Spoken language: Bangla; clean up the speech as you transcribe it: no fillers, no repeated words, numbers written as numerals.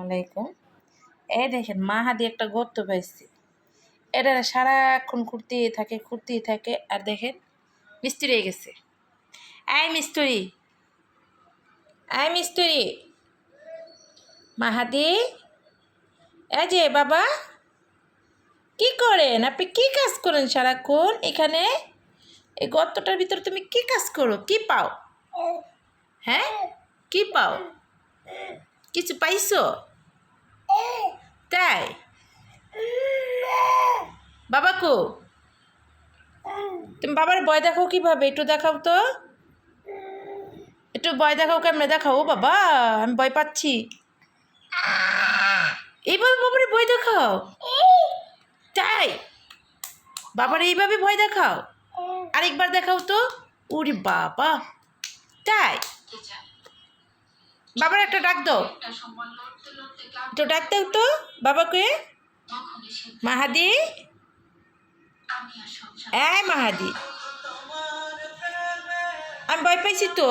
আলাইকুম। এই দেখেন মাহাদি একটা গর্ত পাইছে, এটা সারাক্ষণ খুঁড়তেই থাকে আর দেখেন মিস্ত্রি হয়ে গেছে। মিস্ত্রি মিস্ত্রি মাহাদি, এই যে বাবা কি করেন আপনি? কি কাজ করেন সারাক্ষণ এখানে? এই গর্তটার ভিতরে তুমি কি কাজ করো? কি পাও? হ্যাঁ, কি পাও? কিছু পাইছো? তাই? বাবা কো? তুমি বাবার ভয় দেখাও কিভাবে? একটু দেখাও তো, একটু ভয় দেখাও। কেমনে দেখাও বাবা? আমি ভয় পাচ্ছি। এইভাবে বাবারে ভয় দেখাও? তাই? বাবার এইভাবে ভয় দেখাও? আরেকবার দেখাও তো। ওরে বাবা, তাই? বাবার একটা ডাক দাও, একটু ডাক দাও তো বাবাকে। মাহাদি, মাহাদি, আমি ভয় পাইছি তো।